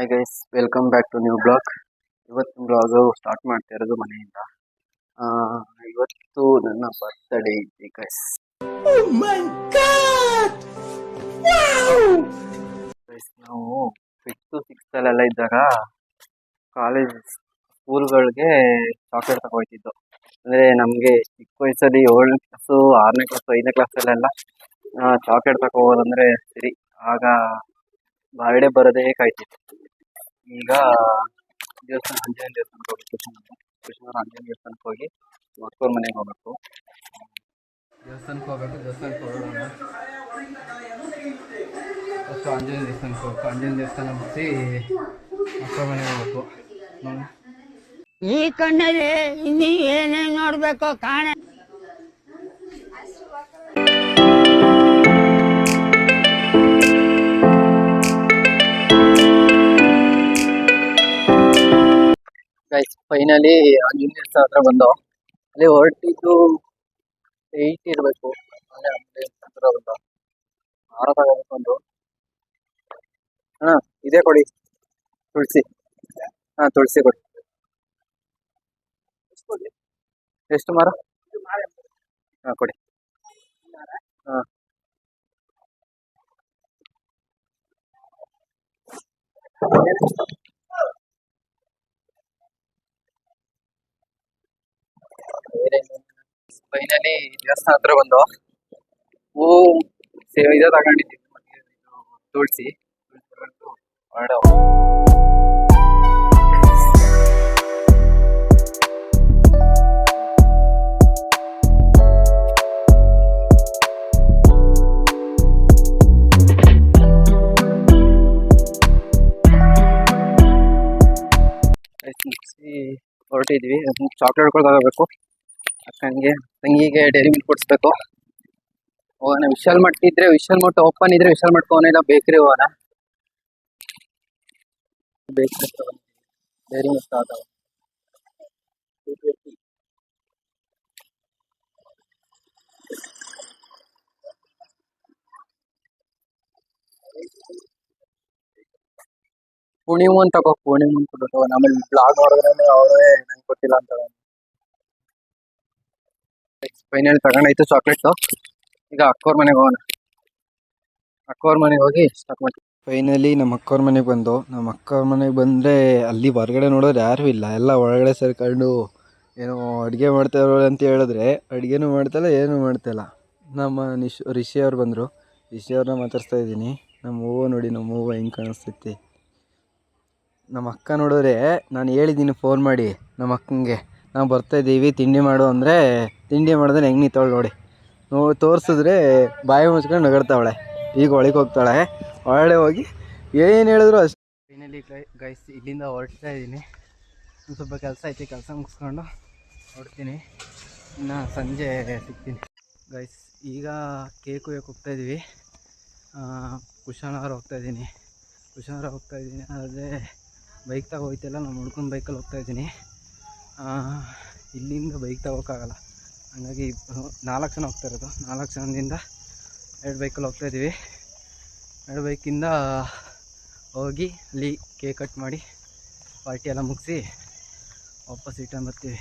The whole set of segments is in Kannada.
Hi guys, welcome back to new blog. ಇವತ್ತಿನ ಬ್ಲಾಗು ಸ್ಟಾರ್ಟ್ ಮಾಡ್ತಾ ಇರೋದು ಮನೆಯಿಂದ. ಇವತ್ತು ನನ್ನ ಬರ್ತ್ಡೇ ಇದೆ ಗೈಸ್. ನಾವು 5th 6th ಅಲ್ಲೆಲ್ಲ ಇದ್ದಾಗ ಕಾಲೇಜ್ ಸ್ಕೂಲ್ಗಳಿಗೆ ಚಾಕ್ಲೇಟ್ ತಗೋಯ್ತಿದ್ದು. ಅಂದರೆ ನಮಗೆ ಚಿಕ್ಕ ವಯಸ್ಸಲ್ಲಿ 7ನೇ ಕ್ಲಾಸು 6ನೇ ಕ್ಲಾಸು 5ನೇ ಕ್ಲಾಸಲ್ಲೆಲ್ಲ ಚಾಕ್ಲೇಟ್ ತಗೋಬೋದಂದರೆ ಸರಿ, ಆಗ ಬರ್ಡೇ ಬರೋದೇ ಕಾಯ್ತಿತ್ತು. ಈಗ ದೇವಸ್ಥಾನ ಆಂಜನೇಯ ದೇವಸ್ಥಾನಕ್ಕೆ ಹೋಗ್ಬೇಕು. ಕೃಷ್ಣವ್ರ ಆಂಜನೇಯ ದೇವಸ್ಥಾನಕ್ಕೆ ಹೋಗಿ ಮಕ್ಕಳ ಮನೆಗೆ ಹೋಗ್ಬೇಕು. ದೇವಸ್ಥಾನಕ್ಕೆ ಹೊರಡೋಣ. ಫಸ್ಟ್ ಆಂಜನೇಯ ದೇವಸ್ಥಾನಕ್ಕೆ ಹೋಗ್ಬೇಕು. ಆಂಜನೇಯ ದೇವಸ್ಥಾನ ಮುಗಿಸಿ ಮಕ್ಕಳ ಮನೆಗೆ ಹೋಗ್ಬೇಕು. ಈ ಕಣ್ಣಲ್ಲಿ ಇನ್ನೀ ಏನೇನು ನೋಡ್ಬೇಕು ಕಾಣ. ಗೈಸ್, ಫೈನಲಿ ಆಂಜನೇಯ ದೇವಸ್ಥಾನ ಹತ್ರ ಬಂದು ಅಲ್ಲಿ ಹೊರಟಿದ್ದು 8 ಇರಬೇಕು. ಅಲ್ಲೇ ಆಂಜನೇಯ ಹತ್ರ ಬಂದು ಹಾರ ತಗೋಬೇಕು. ಒಂದು ಇದೇ ಕೊಡಿ, ತುಳಸಿ. ತುಳಸಿ ಕೊಡಿ. ಎಷ್ಟು ಮಾರ? ಕೊಡಿ. ಫೈನಲಿ ದೇವಸ್ಥಾನ ಹತ್ರ ಬಂದು ಇದು ತಗೊಂಡಿದ್ದೀವಿ, ತುಳಸಿ. ಹೊರಟಿದ್ವಿ. ಚಾಕ್ಲೇಟ್ಗಳು ತಗೋಬೇಕು. ಅಕ್ಕನಿಗೆ ತಂಗಿಗೆ ಡೈರಿ ಮಿಲ್ಕ್ ಕೊಡಿಸ್ಬೇಕು. ಹೋಗೋಣ. ವಿಶಾಲ್ ಮಟ್ ಇದ್ರೆ ವಿಶಾಲ್ ಮಟ್ ಓಪನ್ ಇದ್ರೆ ವಿಶಾಲ್ ಮಟ್ ಹೋಗೋಣ, ಇಲ್ಲ ಬೇಕ್ರಿ ಹೋಗೋಣ. ಬೇಕ್ರಿ ಡೈರಿ ಮಿಲ್ಕ್ ತಗೋ. ಪೂರ್ಣಿಮನ್ ತಗೋ. ಪೂರ್ಣಿಮನ್ ಕೊಟ್ಟು ಆಮೇಲೆ ಬ್ಲಾಗ್ ನೋಡಿದ್ರೆ ಅವರೇ ನಂಗೆ ಗೊತ್ತಿಲ್ಲ ಅಂತ. ಫೈನಲ್ ತಗೊಂಡಾಯ್ತು ಚಾಕ್ಲೇಟು. ಈಗ ಅಕ್ಕವ್ರ ಮನೆಗೆ ಹೋಗೋಣ. ಅಕ್ಕವ್ರ ಮನೆಗೆ ಹೋಗಿ ಸ್ಟಾರ್ಟ್ ಮಾಡ್ತೀವಿ. ಫೈನಲಿ ನಮ್ಮ ಅಕ್ಕವ್ರ ಮನೆಗೆ ಬಂದು, ನಮ್ಮ ಅಕ್ಕವ್ರ ಮನೆಗೆ ಬಂದರೆ ಅಲ್ಲಿ ಹೊರಗಡೆ ನೋಡೋರು ಯಾರೂ ಇಲ್ಲ. ಎಲ್ಲ ಒಳಗಡೆ ಸೇರ್ಕೊಂಡು ಏನೋ ಅಡುಗೆ ಮಾಡ್ತಾರೋ ಅಂತ ಹೇಳಿದ್ರೆ ಅಡುಗೆನೂ ಮಾಡ್ತಾಯಿಲ್ಲ, ಏನೂ ಮಾಡ್ತಾಯಿಲ್ಲ. ನಮ್ಮ ರಿಷಿ ಅವ್ರು ಬಂದರು. ರಿಷಿ ಅವ್ರನ್ನ ಮಾತಾಡ್ಸ್ತಾ ಇದ್ದೀನಿ. ನಮ್ಮ ಹೂವು ನೋಡಿ, ನಮ್ಮ ಹೂವು ಹೆಂಗೆ ಕಾಣಿಸ್ತೈತಿ. ನಮ್ಮ ಅಕ್ಕ ನೋಡಿದ್ರೆ ನಾನು ಹೇಳಿದ್ದೀನಿ ಫೋನ್ ಮಾಡಿ ನಮ್ಮ ಅಕ್ಕಂಗೆ, ನಾವು ಬರ್ತಾಯಿದ್ದೀವಿ ತಿಂಡಿ ಮಾಡು ಅಂದರೆ ತಿಂಡಿ ಮಾಡಿದ್ರೆ ಹೆಂಗೆ ನಿಂತವಳು ನೋಡಿ. ತೋರಿಸಿದ್ರೆ ಬಾಯಿ ಮುಚ್ಕೊಂಡು ನಗಡ್ತಾವಳೆ. ಈಗ ಒಳಗೆ ಹೋಗ್ತಾಳೆ. ಒಳಗಡೆ ಹೋಗಿ ಏನು ಹೇಳಿದ್ರು ಅಷ್ಟು. ಫೈನಲಿ ಗೈಸ್, ಇಲ್ಲಿಂದ ಹೊರಡ್ತಾ ಇದ್ದೀನಿ. ಒಂದು ಸ್ವಲ್ಪ ಕೆಲಸ ಐತಿ, ಕೆಲಸ ಮುಗಿಸ್ಕೊಂಡು ಹೊರಡ್ತೀನಿ. ಇನ್ನು ಸಂಜೆ ಸಿಗ್ತೀನಿ ಗೈಸ್. ಈಗ ಕೇಕ್ ಕುಯ್ಯಕ್ಕೆ ಹೋಗ್ತಾಯಿದ್ದೀವಿ. ಕುಶಾನವ್ರು ಹೋಗ್ತಾಯಿದ್ದೀನಿ. ಅದೇ ಬೈಕ್ ತಗೋಯ್ತಿಲ್ಲ, ನಮ್ಮ ಹುಡ್ಕನ ಬೈಕಲ್ಲಿ ಹೋಗ್ತಾಯಿದ್ದೀನಿ. ಇಲ್ಲಿಂದ ಬೈಕ್ ತಗೋಕ್ಕಾಗಲ್ಲ, ಹಾಗಾಗಿ 4 ಜನ ಹೋಗ್ತಾ ಇರೋದು. 4 ಜನದಿಂದ 2 ಬೈಕಲ್ಲಿ ಹೋಗ್ತಾಯಿದ್ದೀವಿ. 2 ಬೈಕಿಂದ ಹೋಗಿ ಅಲ್ಲಿ ಕೇಕ್ ಕಟ್ ಮಾಡಿ ಪಾರ್ಟಿ ಎಲ್ಲ ಮುಗಿಸಿ ವಾಪಸ್ ರಿಟರ್ನ್ ಬರ್ತೀವಿ.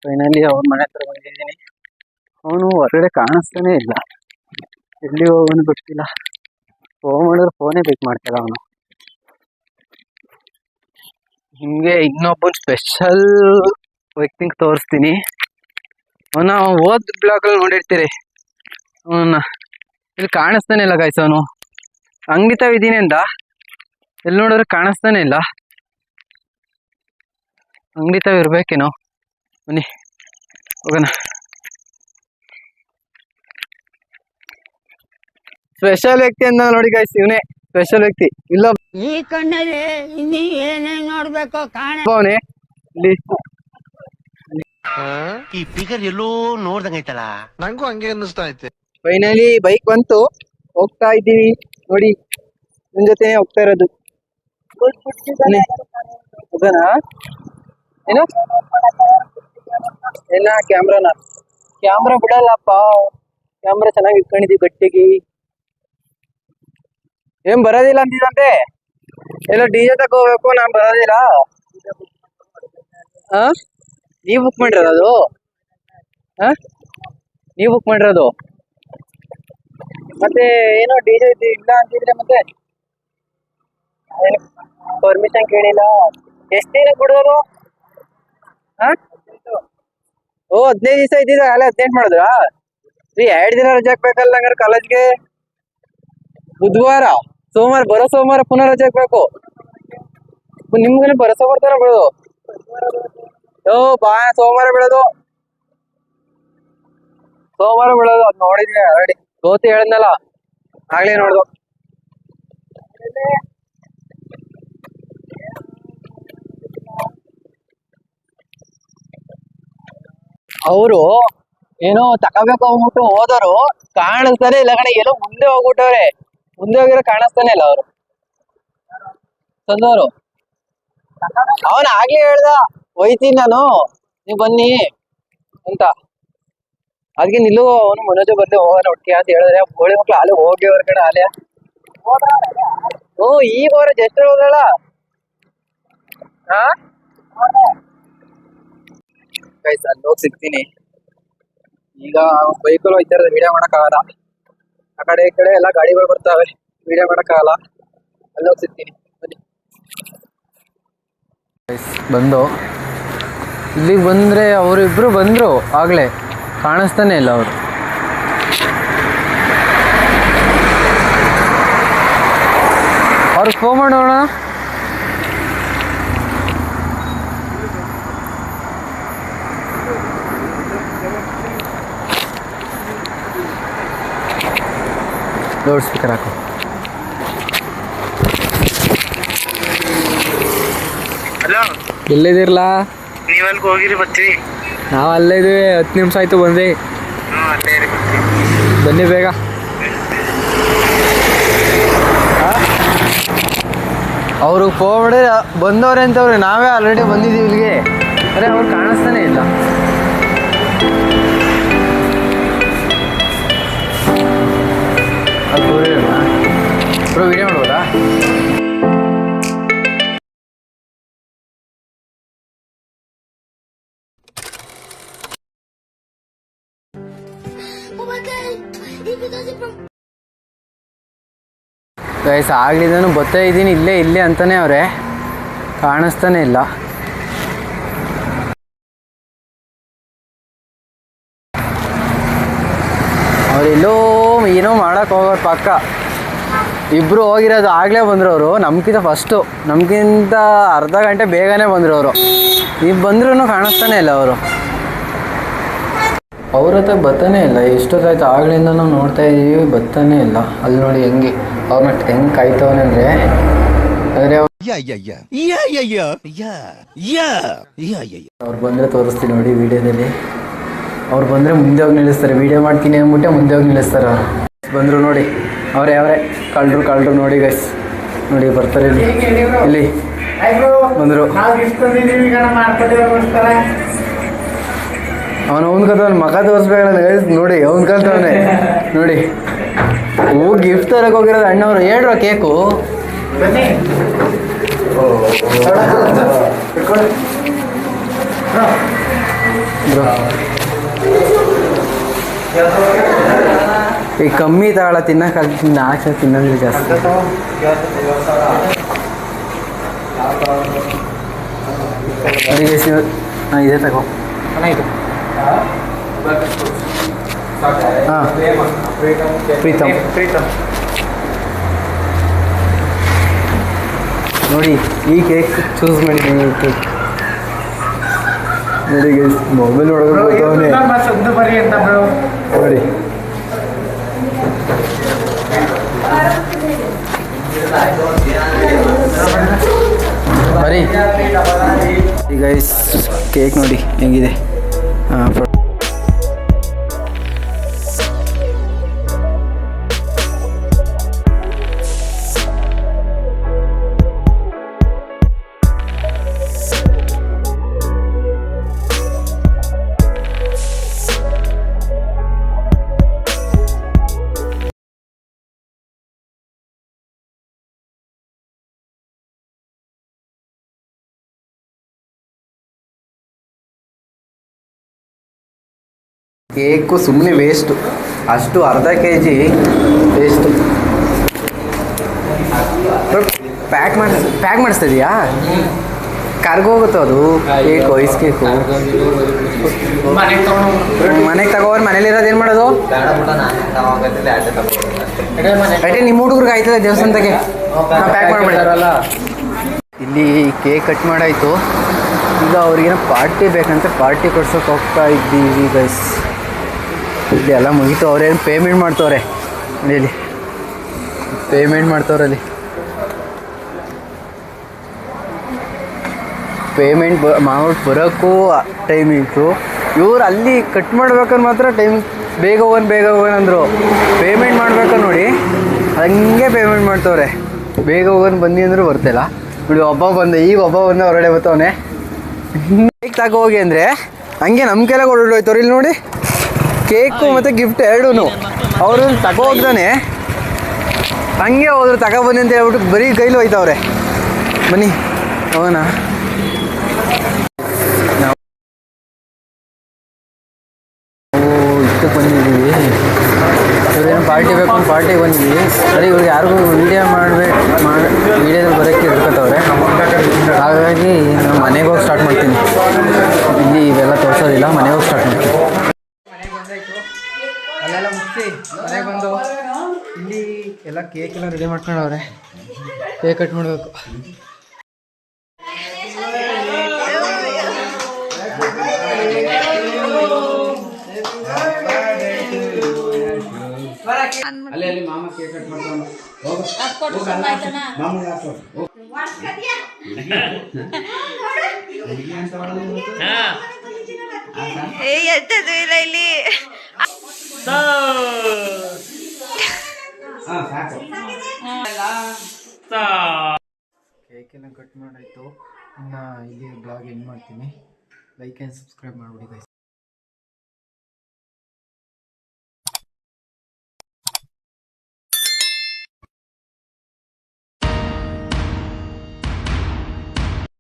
ಫೈನಲಿ ಅವ್ರ ಮನೆ ಹತ್ರ ಬಂದಿದ್ದೀನಿ. ಅವನು ಹೊರಗಡೆ ಕಾಣಿಸ್ತಾನೆ ಇಲ್ಲ, ಎಲ್ಲಿ ಹೋಗೋನು ಗೊತ್ತಿಲ್ಲ. ಫೋನ್ ಮಾಡಿದ್ರೆ ಫೋನೇ ಪಿಕ್ ಮಾಡ್ತಿಲ್ಲ ಅವನು. ನಿಮಗೆ ಇನ್ನೊಬ್ಬನ ಸ್ಪೆಷಲ್ ವ್ಯಕ್ತಿಗೆ ತೋರಿಸ್ತೀನಿ. ಅವನ ಓದ್ ಬ್ಲಾಗಲ್ಲಿ ನೋಡಿರ್ತೀರಿ. ಅವನ್ನ ಇಲ್ಲಿ ಕಾಣಿಸ್ತಾನೆ ಇಲ್ಲ ಗಾಯ್ಸ್. ಅವನು ಅಂಗಡಿ ತಾವಿದ್ದೀನಿ ಅಂದ, ಎಲ್ಲಿ ನೋಡಿದ್ರೆ ಕಾಣಿಸ್ತಾನೆ ಇಲ್ಲ. ಅಂಗಡಿ ತಾವ್ ಇರ್ಬೇಕೇನೋ. ಬನ್ನಿ ಹೋಗೋಣ. ಸ್ಪೆಷಲ್ ವ್ಯಕ್ತಿ ಅಂತ ನೋಡಿ ಗಾಯ್ಸ್, ಇವನೇ ಸ್ಪೆಷಲ್ ವ್ಯಕ್ತಿ. ಇಲ್ಲ ಈ ಕಣ್ಣಲ್ಲಿ ಇನ್ನೀ ಏನೇನು ನೋಡ್ಬೇಕು ಕಾಣ. ಅವನೇ ಇಲ್ಲಿ ಈ ಫಿಗರ್ ಎಲ್ಲೋ ನೋಡ್ದಂಗೈತಲ್ಲ, ನಂಗೂ ಹಂಗೆ ಅನ್ನಿಸ್ತಾ ಐತೆ. ಫೈನಲಿ ಬೈಕ್ ಬಂತು, ಹೋಗ್ತಾ ಇದ್ದೀವಿ ನೋಡಿ. ನಿನ್ ಜೊತೆ ಹೋಗ್ತಾ ಇರೋದು. ಹೋಗೋಣ. ಏನು ಏನ ಕ್ಯಾಮ್ರಾ ಬಿಡಲ್ಲಪ್ಪ. ಕ್ಯಾಮ್ರಾ ಚೆನ್ನಾಗಿ ಇಟ್ಕೊಂಡಿದೀವಿ ಗಟ್ಟಿಗೆ. ಏನ್ ಬರೋದಿಲ್ಲ ಅಂತಿದಂತೆ. ಎಲ್ಲ ಡಿಜೆ ತಗೋಬೇಕು, ನಾನ್ ಬರೋದಿಲ್ಲ. ಹಾ, ನೀವ್ ಬುಕ್ ಮಾಡಿರೋದು? ಹಾ, ನೀವ್ ಬುಕ್ ಮಾಡಿರೋದು? ಮತ್ತೆ ಏನೋ ಡಿಜೆ ಇಲ್ಲ ಅಂತಿದ್ರೆ ಮತ್ತೆ ಪರ್ಮಿಷನ್ ಕೇಳಿಲ್ಲ. ಎಷ್ಟ್ ದಿನ ಬಿಡೋದು? ಹಾ, ಓ 15 ದಿವಸ ಇದ್ದಿದ್ದ ಅಲ್ಲ 18 ಮಾಡಿದ್ರಾ? 2 ದಿನ ರಜೆ ಹಾಕ್ಬೇಕಲ್ಲ ಹಂಗಾರೆ ಕಾಲೇಜ್ಗೆ. ಬುಧವಾರ, ಸೋಮವಾರ, ಬರೋ ಸೋಮವಾರ ಪುನಃ ರಜೆ ಹಾಕ್ಬೇಕು. ನಿಮ್ಗೆ ಬರೋ ಸೋಮವಾರ ತರ ಬಿಡೋದು? ಸೋಮವಾರ ಬಿಡೋದು, ಸೋಮವಾರ ಬಿಡೋದು. ಅದ್ ನೋಡಿದ್ವಿ ಆಲ್ರೆಡಿ. ಗೋತಿ ಹೇಳಿದ್ನಲ್ಲ ಆಗ್ಲೇ ನೋಡ್ದು. ಅವರು ಏನೋ ತಗೋಬೇಕು ಹೋಗ್ಬಿಟ್ಟು ಹೋದವರು ಕಾಣಿಸ್ತಾನೆ ಇಲ್ಲ ಕಡೆ. ಏನೋ ಮುಂದೆ ಹೋಗ್ಬಿಟ್ಟವ್ರೆ. ಮುಂದೆ ಹೋಗಿರೋ ಕಾಣಿಸ್ತಾನೆ ಇಲ್ಲ ಅವರು ತಂದವರು. ಅವನ್ ಆಗ್ಲೇ ಹೇಳ್ದ ಒಯ್ತೀನಿ ನಾನು, ನೀವ್ ಬನ್ನಿ ಅಂತ. ಅದಕ್ಕೆ ನಿಲ್ಲು ಅವನು ಮನೋಜ ಬರ್ಲಿ ಹೋಗೋಣ ಒಟ್ಟಿಗೆ ಅಂತ ಹೇಳಿದ್ರೆ ಗೋಳಿ ಮಕ್ಳು ಅಲ್ಲೇ ಹೋಗಿ ಅವ್ರ ಕಡೆ ಅಲ್ಲೇ. ಈಗ ಅವ್ರ ಜಸ್ಟ್ ಹೋದಳ. ಹಾ, ಅಲ್ಲಿ ಹೋಗಿ ಸಿಗ್ತೀನಿ. ಈಗ ಬೈಕಲ್ಲಿ ಹೋಯ್ತಾ ಇರೋದು, ವಿಡಿಯೋ ಮಾಡಕ್ಕಾಗಲ್ಲ. ಆ ಕಡೆ ಈ ಕಡೆ ಎಲ್ಲ ಗಾಡಿಗಳು ಬರ್ತಾವೆ, ವಿಡಿಯೋ ಮಾಡಕ್ಕಾಗಲ್ಲ. ಅಲ್ಲಿ ಹೋಗಿ ಸಿಗ್ತೀನಿ ಬನ್ನಿ. ಬಂದು ಇಲ್ಲಿಗೆ ಬಂದ್ರೆ ಅವರಿಬ್ರು ಬಂದ್ರು, ಆಗ್ಲೇ ಕಾಣಿಸ್ತಾನೆ ಇಲ್ಲ ಅವರು. ಅವ್ರಿಗೆ ಫೋನ್ ಮಾಡೋಣ. ಲೌಡ್ ಸ್ಪೀಕರ್ ಹಾಕು. ಹಲೋ, ಎಲ್ಲಿದಿರ್ಲ? ನೀವಲ್ಲಿ ಹೋಗಿರಿ ಬರ್ತೀವಿ. ನಾವು ಅಲ್ಲೇ ಇದೀವಿ. 10 ನಿಮಿಷ ಆಯ್ತು ಬಂದ್ವಿ. ಅಲ್ಲೇ ಇರಿ ಬರ್ತೀವಿ. ಬನ್ನಿ ಬೇಗ. ಅವ್ರಿಗೆ ಫೋನ್ ಮಾಡಿ ಬಂದವ್ರೆ ಅಂತವ್ರೆ. ನಾವೇ ಆಲ್ರೆಡಿ ಬಂದಿದ್ದೀವಿ ಇಲ್ಲಿಗೆ. ಅರೆ ಅವ್ರು ಕಾಣಿಸ್ತಾನೆ ಇಲ್ಲ. ಅದು ವಿಡಿಯೋ ಮಾಡ್ಬೋದಾ? ಗೈಸ್ ಆಗ್ಲಿದ್ದಾನು ಬರ್ತಾ ಇದ್ದೀನಿ ಇಲ್ಲೇ ಅಂತಾನೆ ಅವ್ರೆ, ಕಾಣಿಸ್ತಾನೆ ಇಲ್ಲ. ಅವ್ರೆಲ್ಲೋ ಏನೋ ಮಾಡಕ್ ಹೋಗೋರು ಪಕ್ಕ. ಇಬ್ರು ಹೋಗಿರೋದು ಆಗ್ಲೇ ಬಂದ್ರು ಅವರು. ನಮ್ಗಿಂತ ಫಸ್ಟು, ನಮ್ಗಿಂತ ಅರ್ಧ ಗಂಟೆ ಬೇಗನೆ ಬಂದ್ರು ಅವರು. ಈಗ ಬಂದ್ರೂ ಕಾಣಿಸ್ತಾನೆ ಇಲ್ಲ ಅವರು. ಅವ್ರ ಹತ್ರ ಬರ್ತಾನೆ ಇಲ್ಲ. ಎಷ್ಟೊತ್ತಾಯ್ತು ಆಗ್ಲಿಂದ ನಾವು ನೋಡ್ತಾ ಇದೀವಿ, ಬರ್ತಾನೆ ಇಲ್ಲ. ಅಲ್ಲಿ ನೋಡಿ ಹೆಂಗೆ ಅವ್ರನ್ನ ಹೆಂಗೆ ಕಾಯ್ತವನೆ ಅಂದರೆ. ಅವ್ರು ಬಂದರೆ ತೋರಿಸ್ತೀನಿ ನೋಡಿ ವಿಡಿಯೋದಲ್ಲಿ. ಅವ್ರು ಬಂದರೆ ಮುಂದೆ ಹೋಗಿ ನಿಲ್ಲಿಸ್ತಾರೆ. ವಿಡಿಯೋ ಮಾಡ್ತೀನಿ ಅಂದ್ಬಿಟ್ಟೆ ಮುಂದೆ ಹೋಗಿ ನಿಲ್ಲಿಸ್ತಾರೆ ಅವರು. ಬಂದರು ನೋಡಿ, ಅವರೇ ಕಳ್ಳರು ನೋಡಿ ಗೈಸ್. ನೋಡಿ ಬರ್ತಾರೆ ಇಲ್ಲಿ ಬಂದರು. ಅವ್ನು ಕಲ್ತವನು ಮಗ ತೋರಿಸ್ಬೇಕಲ್ಲ ಗೈಸ್. ನೋಡಿ ಅವ್ನು ಕಲ್ತವನೆ ನೋಡಿ. ಗಿಫ್ಟ್ ತರಕ್ಕೆ ಹೋಗಿರೋದು ಅಣ್ಣವರು. ಹೇಳ್ರ ಕೇಕು ಈಗ ಕಮ್ಮಿ ತಗೊಳ ತಿನ್ನಕ್ಕೆ ಆಗ್ತೀನಿ. ಆಚೆ ತಿನ್ನೋದಿಲ್ಲ ಜಾಸ್ತಿ. ಹಾಂ ಇದೇ ತಗೋ. ಹಾಂ ಪ್ರೀತಮ್ ನೋಡಿ ಈ ಕೇಕ್ ಚೂಸ್ ಮಾಡಿದ್ದೀನಿ. ಈ ಕೇಕ್ ನೋಡಿ ಗೈಸ್, ಮೊಬೈಲ್ ಒಳಗೆ ಗೊತ್ತವನೇ ನೋಡಿ. ಬರೀ ಈಗ ಕೇಕ್ ನೋಡಿ ಹೆಂಗಿದೆ. ಹಾಂ ಕೇಕು ಸುಮ್ಮನೆ ವೇಸ್ಟು, ಅಷ್ಟು ಅರ್ಧ ಕೆ ಜಿ ವೇಸ್ಟು. ಪ್ಯಾಕ್ ಮಾಡಿಸ್ತಾ ಇದೀಯಾ? ಕರ್ಗೋಗುತ್ತೋ ಅದು ಕೇಕು, ಐಸ್ ಕೇಕು. ಮನೆಗೆ ತಗೋರು, ಮನೇಲಿರೋದು ಏನು ಮಾಡೋದು? ಅದೇ ನಿಮ್ಮ ಹುಡುಗ್ರಿಗೆ ಆಯ್ತದೆ ದೇವಸ್ಥಾನದಾಗೆ ಪ್ಯಾಕ್ ಮಾಡಿಬಿಡ್ತಾರಲ್ಲ. ಇಲ್ಲಿ ಕೇಕ್ ಕಟ್ ಮಾಡಾಯಿತು. ಈಗ ಅವ್ರಿಗೇನೋ ಪಾರ್ಟಿ ಬೇಕಂತ ಪಾರ್ಟಿ ಕೊಡ್ಸೋಕೆ ಹೋಗ್ತಾ ಇದ್ದೀವಿ ಗೈಸ್. ಇಲ್ಲಿ ಎಲ್ಲ ಮುಗೀತು. ಅವ್ರೇನು ಪೇಮೆಂಟ್ ಮಾಡ್ತವ್ರೆ ಇಲ್ಲಿ, ಪೇಮೆಂಟ್ ಮಾಡ್ತವ್ರಲ್ಲಿ. ಪೇಮೆಂಟ್ ಮಾಡ್ಬಿಟ್ಟು ಬರೋಕ್ಕೂ ಟೈಮ್ ಇತ್ತು. ಇವ್ರು ಅಲ್ಲಿ ಕಟ್ ಮಾಡ್ಬೇಕಂದ್ರೆ ಮಾತ್ರ ಟೈಮ್ ಬೇಗ ಹೋಗೋಣ ಅಂದರು. ಪೇಮೆಂಟ್ ಮಾಡ್ಬೇಕು ನೋಡಿ, ಹಂಗೆ ಪೇಮೆಂಟ್ ಮಾಡ್ತವ್ರೆ. ಬೇಗ ಹೋಗೋನು ಬನ್ನಿ ಅಂದರೂ ಬರ್ತಾಯಿಲ್ಲ ನೋಡಿ. ಒಬ್ಬ ಬಂದೆ, ಈಗ ಒಬ್ಬ ಬಂದ ಹೊರಗಡೆ ಬರ್ತಾವನೆ. ಕೇಕ್ ತಗೋ ಹೋಗಿ ಅಂದರೆ ಹಂಗೆ ನಮ್ಮ ಕೆಳಗೆ ಹೊರಡೋಯ್ತವ್ರು. ಇಲ್ಲಿ ನೋಡಿ, ಕೇಕು ಮತ್ತು ಗಿಫ್ಟ್ ಎರಡೂ ಅವರು ತಗೋ ಹೋಗ್ತಾನೆ. ಹಂಗೆ ಹೋದ್ರು ತಗೊಬನ್ನಿ ಅಂತ ಹೇಳ್ಬಿಟ್ಟು ಬರೀ ಕೈಲಿ ಹೋಯ್ತವ್ರೆ. ಬನ್ನಿ ಹೋಗೋಣ. ಇಷ್ಟಕ್ಕೆ ಬಂದಿದ್ದೀವಿ. ಇವ್ರೇನು ಪಾರ್ಟಿ ಬೇಕು ಅಂತ ಪಾರ್ಟಿಗೆ ಬಂದಿದ್ದೀವಿ. ಸರಿ, ಇವ್ರಿಗೆ ಯಾರಿಗೂ ವೀಡಿಯೋದಲ್ಲಿ ಬರೋಕ್ಕೆ ಹಿಡ್ಕೊತವ್ರೆ. ಹಾಗಾಗಿ ನಾನು ಮನೆಗೆ ಹೋಗಿ ಸ್ಟಾರ್ಟ್ ಮಾಡ್ತೀನಿ. ಇಲ್ಲಿ ಇವೆಲ್ಲ ತೋರಿಸೋದಿಲ್ಲ, ಮನೆಗೆ ಹೋಗಿ ಸ್ಟಾರ್ಟ್ ಮಾಡ್ತೀನಿ. ಮನೆಗೆ ಬಂದಾಯಿತು, ಅಲ್ಲೆಲ್ಲ ಮುಗಿಸಿ ಮನೆಗೆ ಬಂದು ಇಲ್ಲಿ ಎಲ್ಲ ಕೇಕೆಲ್ಲ ರೆಡಿ ಮಾಡ್ಕೊಂಡವ್ರೆ. ಕೇಕ್ ಕಟ್ ಮಾಡಬೇಕು. ಅಲ್ಲಿ ಮಾಮ ಕೇಕ್ ಕಟ್ ಮಾಡ್ಕೊಂಡು ಎಂತದು ಇಲ್ಲ ಇಲ್ಲಿ. ಕೇಕ್ ಎಲ್ಲ ಕಟ್ ಮಾಡಾಯ್ತು. ಇನ್ನು ಇಲ್ಲಿ ಬ್ಲಾಗ್ ಎಂಡ್ ಮಾಡ್ತೀನಿ. ಲೈಕ್ ಆ್ಯಂಡ್ ಸಬ್ಸ್ಕ್ರೈಬ್ ಮಾಡ್ಬಿಡಿ ಗೈಸ್.